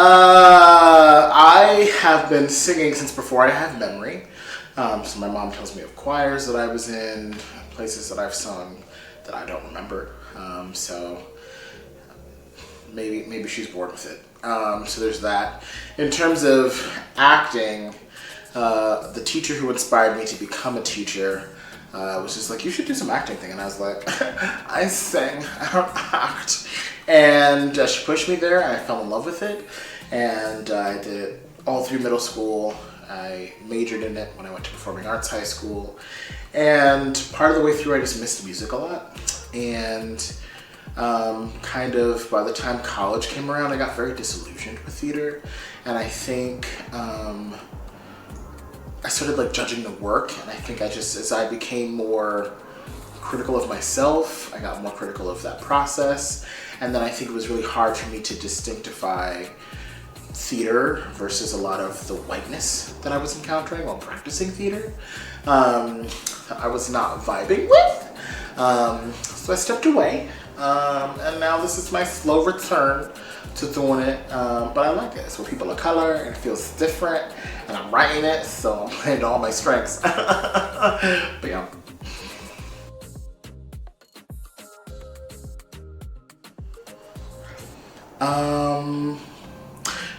I have been singing since before I have memory. So my mom tells me of choirs that I was in, places that I've sung that I don't remember. So maybe she's bored with it. So there's that. In terms of acting, the teacher who inspired me to become a teacher was just like, you should do some acting thing. And I was like, I sing, I don't act. And she pushed me there, and I fell in love with it. And I did it all through middle school. I majored in it when I went to performing arts high school. And part of the way through, I just missed music a lot. And kind of by the time college came around, I got very disillusioned with theater. And I think I started like judging the work. And I think as I became more critical of myself, I got more critical of that process. And then I think it was really hard for me to distinctify theater versus a lot of the whiteness that I was encountering while practicing theater. I was not vibing with. So I stepped away. And now this is my slow return to doing it. But I like it. It's with people of color and it feels different. And I'm writing it, so I'm playing to all my strengths. But yeah.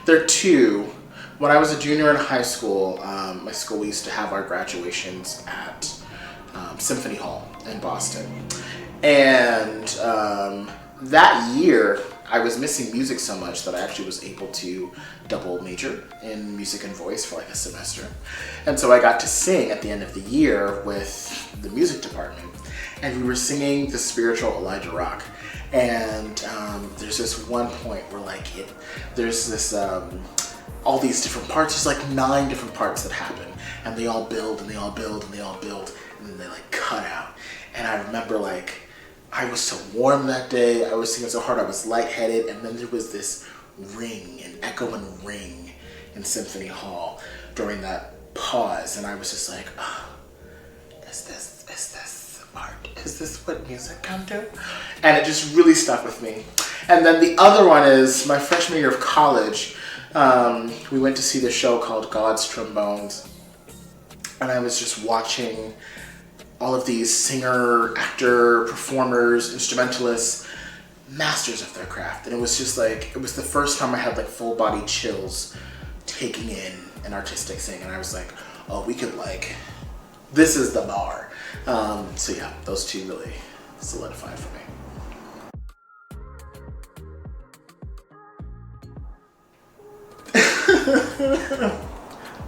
There are two. When I was a junior in high school, my school, we used to have our graduations at Symphony Hall in Boston. And that year, I was missing music so much that I actually was able to double major in music and voice for like a semester. And so I got to sing at the end of the year with the music department. And we were singing the spiritual Elijah Rock. And there's this one point where like there's this, all these different parts, there's like 9 different parts that happen. And they all build and they all build and they all build. And then they like cut out. And I remember like, I was so warm that day. I was singing so hard, I was lightheaded. And then there was this ring, an echoing ring in Symphony Hall during that pause. And I was just like, oh, is this art? Is this what music can do? And it just really stuck with me. And then the other one is my freshman year of college. We went to see this show called God's Trombones. And I was just watching all of these singer, actor, performers, instrumentalists, masters of their craft. And it was just like, it was the first time I had like full body chills taking in an artistic thing. And I was like, oh, we could like, this is the bar. So yeah, those two really solidified for me.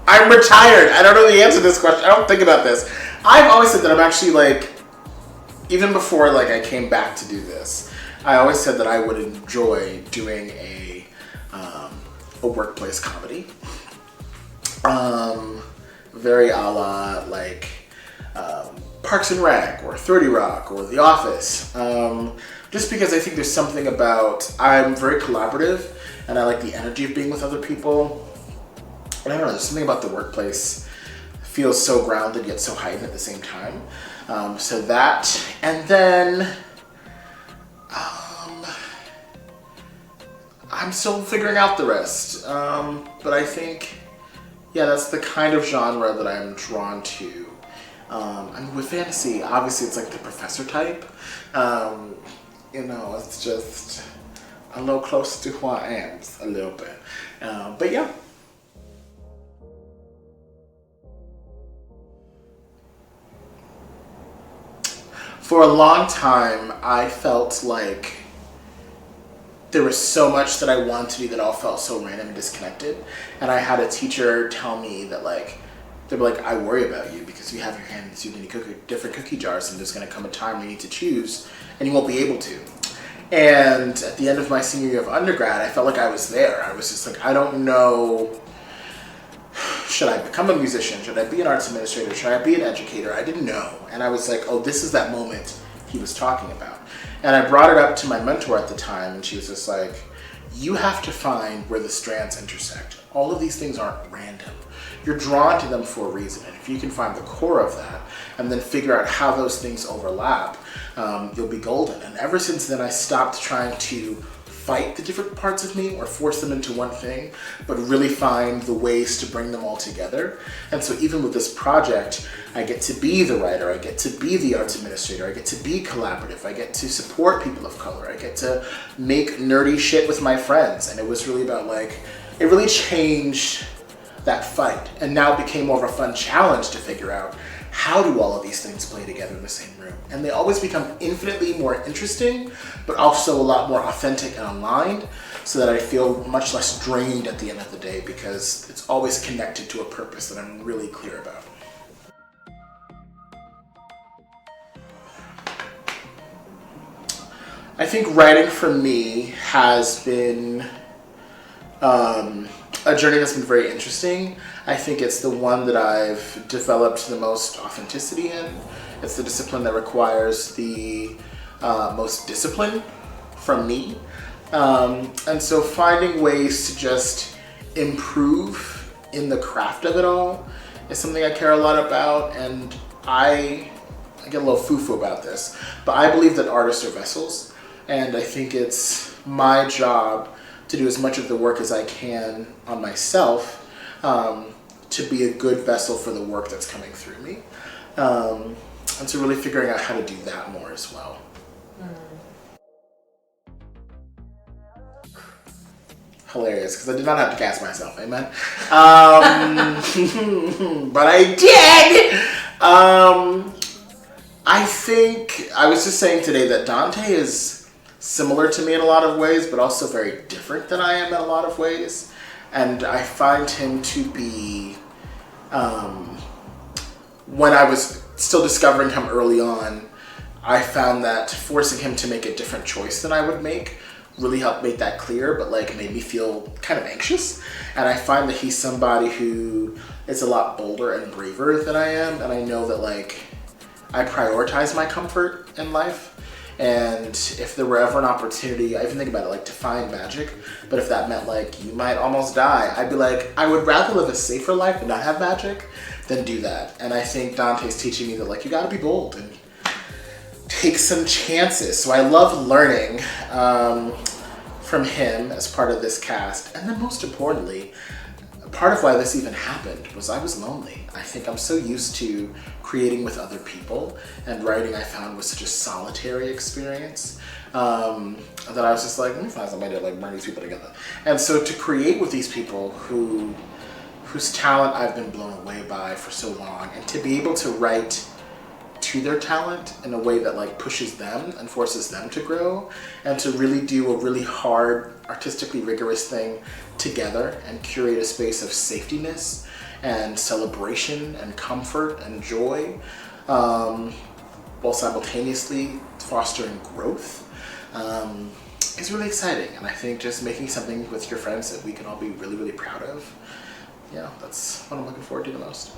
I'm retired. I don't know the answer to this question. I don't think about this. I've always said that I'm actually like, even before like I came back to do this, I always said that I would enjoy doing a workplace comedy. Very a la like Parks and Rec or 30 Rock or The Office. Just because I think there's something about, I'm very collaborative and I like the energy of being with other people. And I don't know, there's something about the workplace feels so grounded yet so heightened at the same time. So that, and then I'm still figuring out the rest. But I think, yeah, that's the kind of genre that I'm drawn to. I mean, with fantasy, obviously it's like the professor type. You know, it's just a little close to who I am, a little bit. But yeah. For a long time, I felt like there was so much that I wanted to do that all felt so random and disconnected. And I had a teacher tell me that like, they'd be like, I worry about you because you have your hand in too many different cookie jars and there's gonna come a time where you need to choose and you won't be able to. And at the end of my senior year of undergrad, I felt like I was there. I was just like, I don't know, should I become a musician? Should I be an arts administrator? Should I be an educator? I didn't know. And I was like, oh, this is that moment he was talking about. And I brought it up to my mentor at the time and she was just like, you have to find where the strands intersect. All of these things aren't random. You're drawn to them for a reason. And if you can find the core of that and then figure out how those things overlap, you'll be golden. And ever since then, I stopped trying to fight the different parts of me or force them into one thing, but really find the ways to bring them all together. And so even with this project, I get to be the writer, I get to be the arts administrator, I get to be collaborative, I get to support people of color, I get to make nerdy shit with my friends. And it was really about like, it really changed that fight, and now it became more of a fun challenge to figure out how do all of these things play together in the same room. And they always become infinitely more interesting, but also a lot more authentic and aligned, so that I feel much less drained at the end of the day, because it's always connected to a purpose that I'm really clear about. I think writing for me has been a journey that's been very interesting. I think it's the one that I've developed the most authenticity in. It's the discipline that requires the most discipline from me. And so finding ways to just improve in the craft of it all is something I care a lot about. And I get a little foo-foo about this, but I believe that artists are vessels. And I think it's my job to do as much of the work as I can on myself, to be a good vessel for the work that's coming through me. And so really figuring out how to do that more as well. Hilarious, because I did not have to cast myself, amen? But I did! I think, I was just saying today that Dante is similar to me in a lot of ways, but also very different than I am in a lot of ways. And I find him to be, when I was still discovering him early on, I found that forcing him to make a different choice than I would make really helped make that clear, but like made me feel kind of anxious. And I find that he's somebody who is a lot bolder and braver than I am. And I know that like, I prioritize my comfort in life. And if there were ever an opportunity, I even think about it, like to find magic, but if that meant like you might almost die, I'd be like, I would rather live a safer life and not have magic than do that. And I think Dante's teaching me that like, you gotta be bold and take some chances. So I love learning from him as part of this cast. And then most importantly, part of why this even happened was I was lonely. I think I'm so used to creating with other people, and writing I found was such a solitary experience that I was just like, let me find somebody to like bring these people together. And so to create with these people whose talent I've been blown away by for so long, and to be able to write to their talent in a way that like pushes them and forces them to grow, and to really do a really hard, artistically rigorous thing together and curate a space of safetyness and celebration and comfort and joy, while simultaneously fostering growth, is really exciting. And I think just making something with your friends that we can all be really, really proud of, yeah, that's what I'm looking forward to the most.